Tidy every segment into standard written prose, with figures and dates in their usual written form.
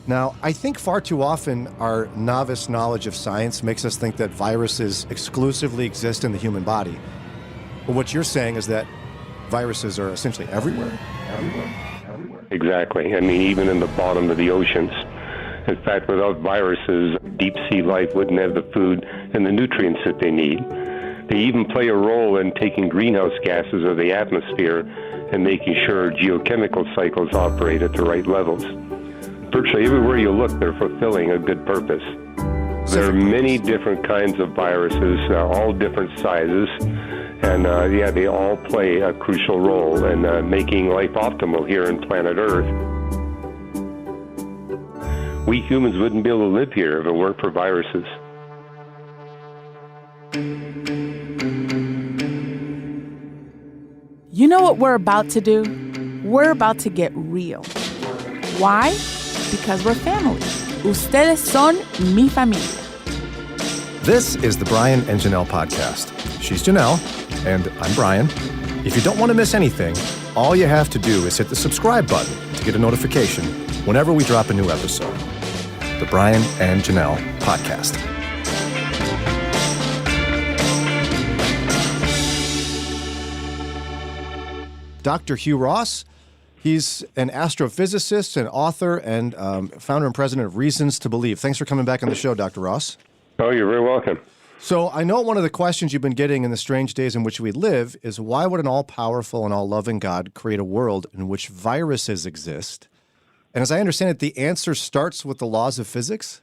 Now, I think far too often our novice knowledge of science makes us think that viruses exclusively exist in the human body. But what you're saying is that viruses are essentially everywhere. Exactly. I mean, even in the bottom of the oceans. In fact, without viruses, deep sea life wouldn't have the food and the nutrients that they need. They even play a role in taking greenhouse gases out of the atmosphere and making sure geochemical cycles operate at the right levels. Virtually everywhere you look, they're fulfilling a good purpose. There are many different kinds of viruses, all different sizes, and they all play a crucial role in making life optimal here on planet Earth. We humans wouldn't be able to live here if it weren't for viruses. You know what we're about to do? We're about to get real. Why? Because we're family. Ustedes son mi familia. This is the Brian and Janelle podcast. She's Janelle, and I'm Brian. If you don't want to miss anything, all you have to do is hit the subscribe button to get a notification whenever we drop a new episode. The Brian and Janelle podcast. Dr. Hugh Ross, he's an astrophysicist, an author, and founder and president of Reasons to Believe. Thanks for coming back on the show, Dr. Ross. Oh, you're very welcome. So I know one of the questions you've been getting in the strange days in which we live is why would an all-powerful and all-loving God create a world in which viruses exist? And as I understand it, the answer starts with the laws of physics?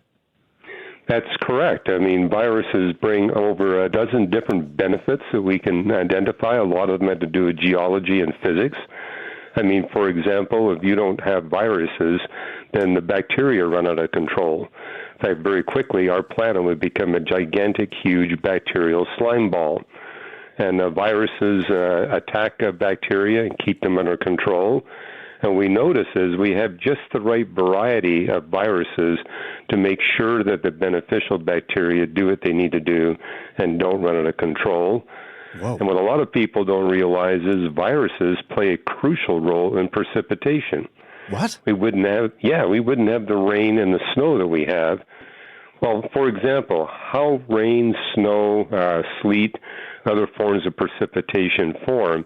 That's correct. I mean, viruses bring over a dozen different benefits that we can identify. A lot of them have to do with geology and physics. I mean, for example, if you don't have viruses, then the bacteria run out of control. In fact, very quickly, our planet would become a gigantic, huge bacterial slime ball. And viruses attack bacteria and keep them under control. And we notice is we have just the right variety of viruses to make sure that the beneficial bacteria do what they need to do and don't run out of control. Whoa. And what a lot of people don't realize is viruses play a crucial role in precipitation. What? We wouldn't have the rain and the snow that we have. Well, for example, how rain, snow, sleet, other forms of precipitation form,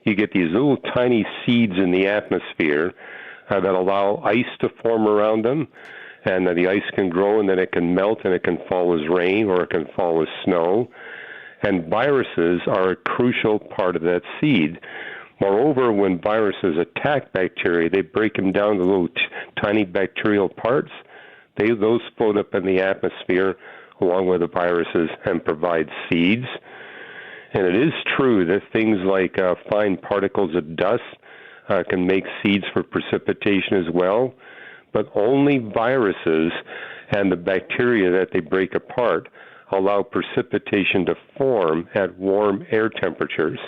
you get these little tiny seeds in the atmosphere that allow ice to form around them, and the ice can grow and then it can melt and it can fall as rain or it can fall as snow. And viruses are a crucial part of that seed. Moreover, when viruses attack bacteria, they break them down to little tiny bacterial parts. Those float up in the atmosphere along with the viruses and provide seeds. And it is true that things like fine particles of dust can make seeds for precipitation as well, but only viruses and the bacteria that they break apart allow precipitation to form at warm air temperatures.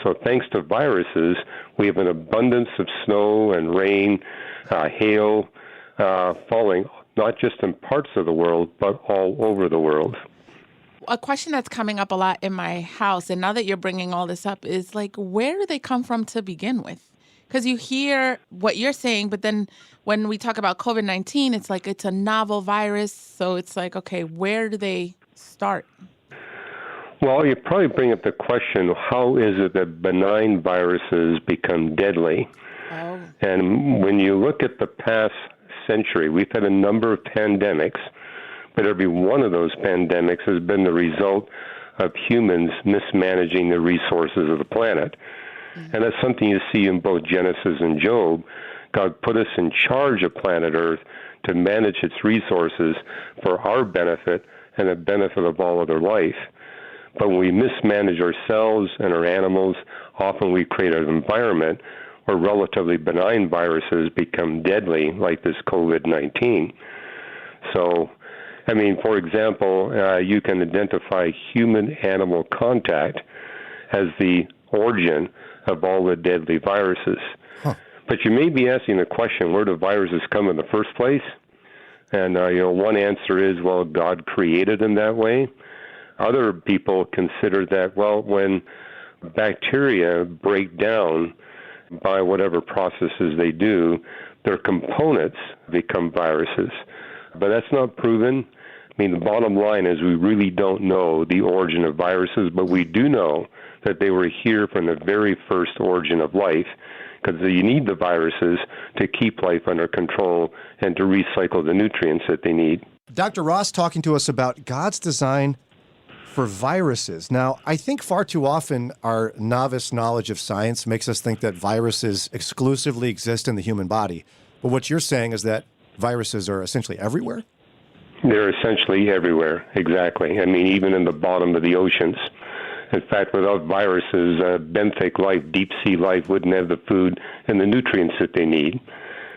So thanks to viruses, we have an abundance of snow and rain, hail falling, not just in parts of the world, but all over the world. A question that's coming up a lot in my house, and now that you're bringing all this up, is like, where do they come from to begin with? Because you hear what you're saying, but then when we talk about COVID-19, it's like it's a novel virus. So it's like, okay, where do they start? Well, you probably bring up the question, how is it that benign viruses become deadly? Oh. And when you look at the past century, we've had a number of pandemics, but every one of those pandemics has been the result of humans mismanaging the resources of the planet. Mm-hmm. And that's something you see in both Genesis and Job. God put us in charge of planet Earth to manage its resources for our benefit and the benefit of all other life. But when we mismanage ourselves and our animals, often we create an environment where relatively benign viruses become deadly, like this COVID-19. So, I mean, for example, you can identify human-animal contact as the origin of all the deadly viruses. Huh. But you may be asking the question, where do viruses come in the first place? And, one answer is, well, God created them that way. Other people consider that, well, when bacteria break down by whatever processes they do, their components become viruses. But that's not proven. I mean, the bottom line is we really don't know the origin of viruses, but we do know that they were here from the very first origin of life, because you need the viruses to keep life under control and to recycle the nutrients that they need. Dr. Ross talking to us about God's design for viruses. Now, I think far too often our novice knowledge of science makes us think that viruses exclusively exist in the human body. But what you're saying is that viruses are essentially everywhere? They're essentially everywhere, exactly. I mean, even in the bottom of the oceans. In fact, without viruses, benthic life, deep-sea life, wouldn't have the food and the nutrients that they need.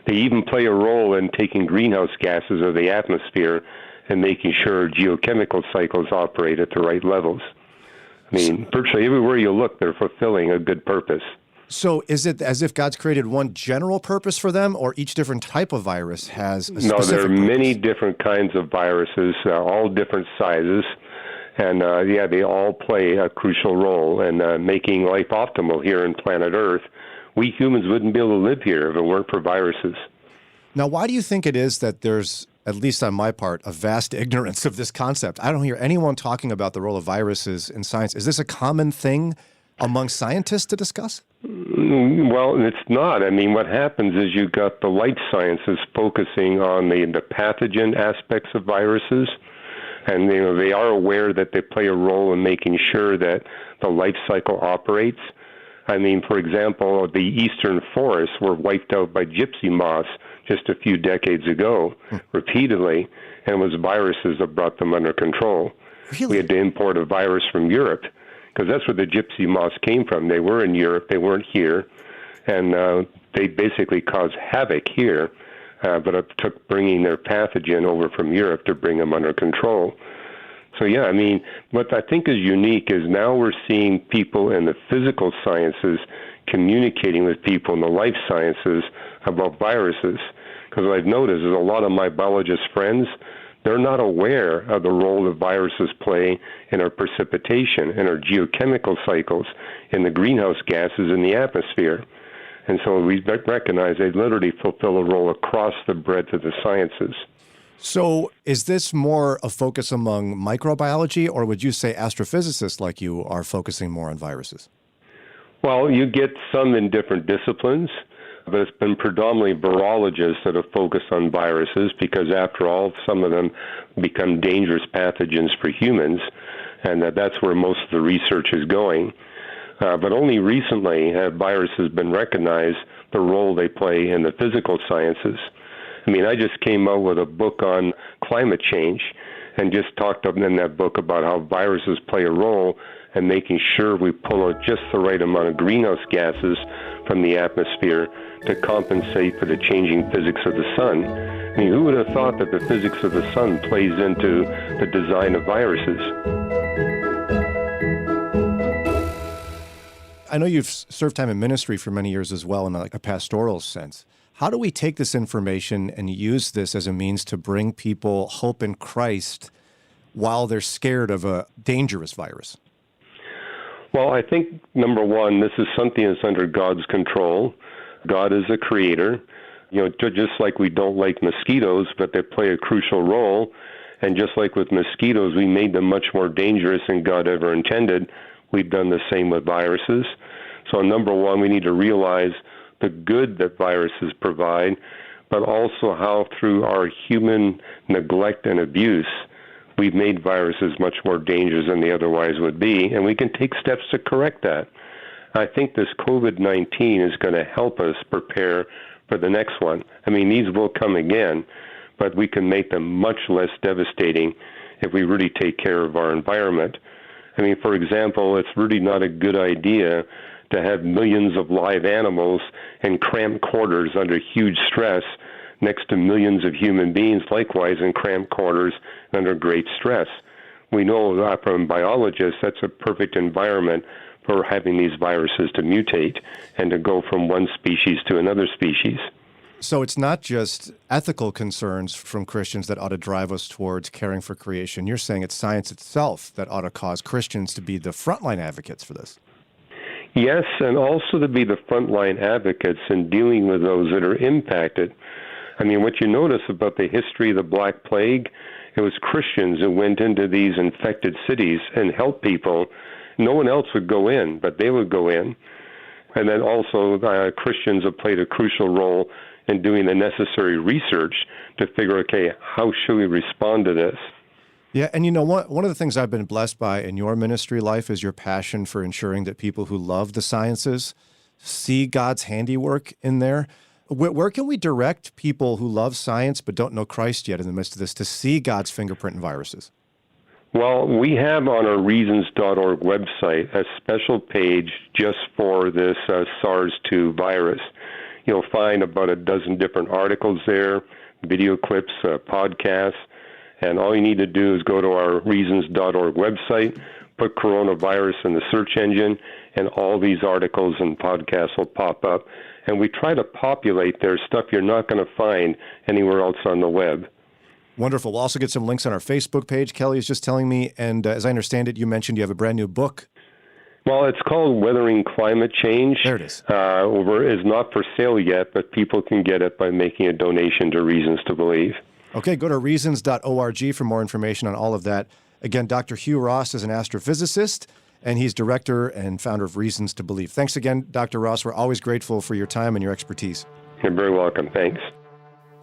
They even play a role in taking greenhouse gases out of the atmosphere and making sure geochemical cycles operate at the right levels. I mean, virtually everywhere you look, they're fulfilling a good purpose. So is it as if God's created one general purpose for them, or each different type of virus has a specific No, there are purpose? many different kinds of viruses, all different sizes. And, they all play a crucial role in making life optimal here on planet Earth. We humans wouldn't be able to live here if it weren't for viruses. Now, why do you think it is that there's, at least on my part, a vast ignorance of this concept? I don't hear anyone talking about the role of viruses in science. Is this a common thing among scientists to discuss? Well, it's not. I mean, what happens is you've got the life sciences focusing on the pathogen aspects of viruses. And they are aware that they play a role in making sure that the life cycle operates. I mean, for example, the eastern forests were wiped out by gypsy moths just a few decades ago, repeatedly, and it was viruses that brought them under control. Really? We had to import a virus from Europe, because that's where the gypsy moths came from. They were in Europe, they weren't here, and they basically caused havoc here. But it took bringing their pathogen over from Europe to bring them under control. So, I mean, what I think is unique is now we're seeing people in the physical sciences communicating with people in the life sciences about viruses. Because what I've noticed is a lot of my biologist friends, they're not aware of the role that viruses play in our precipitation, in our geochemical cycles, in the greenhouse gases in the atmosphere. And so we recognize they literally fulfill a role across the breadth of the sciences. So is this more a focus among microbiology, or would you say astrophysicists like you are focusing more on viruses? Well, you get some in different disciplines, but it's been predominantly virologists that have focused on viruses because, after all, some of them become dangerous pathogens for humans, and that's where most of the research is going. But only recently have viruses been recognized the role they play in the physical sciences. I mean, I just came out with a book on climate change and just talked in that book about how viruses play a role in making sure we pull out just the right amount of greenhouse gases from the atmosphere to compensate for the changing physics of the sun. I mean, who would have thought that the physics of the sun plays into the design of viruses? I know you've served time in ministry for many years as well in a pastoral sense. How do we take this information and use this as a means to bring people hope in Christ while they're scared of a dangerous virus? Well, I think, number one, this is something that's under God's control. God is a creator. Just like we don't like mosquitoes, but they play a crucial role. And just like with mosquitoes, we made them much more dangerous than God ever intended. We've done the same with viruses. So number one, we need to realize the good that viruses provide, but also how through our human neglect and abuse, we've made viruses much more dangerous than they otherwise would be, and we can take steps to correct that. I think this COVID-19 is going to help us prepare for the next one. I mean, these will come again, but we can make them much less devastating if we really take care of our environment. I mean, for example, it's really not a good idea to have millions of live animals in cramped quarters under huge stress next to millions of human beings, likewise in cramped quarters under great stress. We know that from biologists that's a perfect environment for having these viruses to mutate and to go from one species to another species. So it's not just ethical concerns from Christians that ought to drive us towards caring for creation. You're saying it's science itself that ought to cause Christians to be the frontline advocates for this. Yes, and also to be the frontline advocates in dealing with those that are impacted. I mean, what you notice about the history of the Black Plague, it was Christians who went into these infected cities and helped people. No one else would go in, but they would go in. And then also Christians have played a crucial role in doing the necessary research to figure, okay, how should we respond to this? Yeah, and one of the things I've been blessed by in your ministry life is your passion for ensuring that people who love the sciences see God's handiwork in there. Where can we direct people who love science but don't know Christ yet in the midst of this to see God's fingerprint in viruses? Well, we have on our reasons.org website a special page just for this SARS-2 virus. You'll find about a dozen different articles there, video clips, podcasts, and all you need to do is go to our reasons.org website, put coronavirus in the search engine, and all these articles and podcasts will pop up. And we try to populate their stuff you're not going to find anywhere else on the web. Wonderful. We'll also get some links on our Facebook page, Kelly is just telling me. And as I understand it, you mentioned you have a brand new book. Well, it's called Weathering Climate Change. There it is. It's not for sale yet, but people can get it by making a donation to Reasons to Believe. Okay, go to reasons.org for more information on all of that. Again, Dr. Hugh Ross is an astrophysicist, and he's director and founder of Reasons to Believe. Thanks again, Dr. Ross. We're always grateful for your time and your expertise. You're very welcome. Thanks.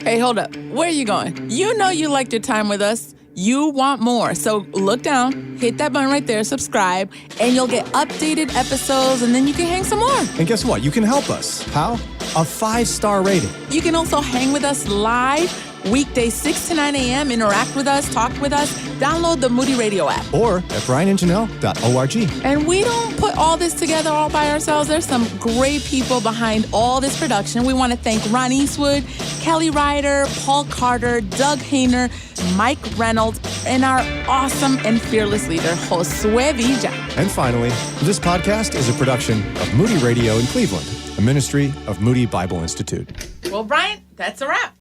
Hey, hold up. Where are you going? You know you liked your time with us. You want more. So look down, hit that button right there, subscribe, and you'll get updated episodes, and then you can hang some more. And guess what? You can help us. How? A 5-star rating. You can also hang with us live weekdays 6 to 9 a.m. Interact with us, talk with us. Download the Moody Radio app. Or at brianandjanelle.org. And we don't put all this together all by ourselves. There's some great people behind all this production. We want to thank Ron Eastwood, Kelly Ryder, Paul Carter, Doug Hayner, Mike Reynolds, and our awesome and fearless leader, Josue Villa. And finally, this podcast is a production of Moody Radio in Cleveland, a ministry of Moody Bible Institute. Well, Brian, that's a wrap.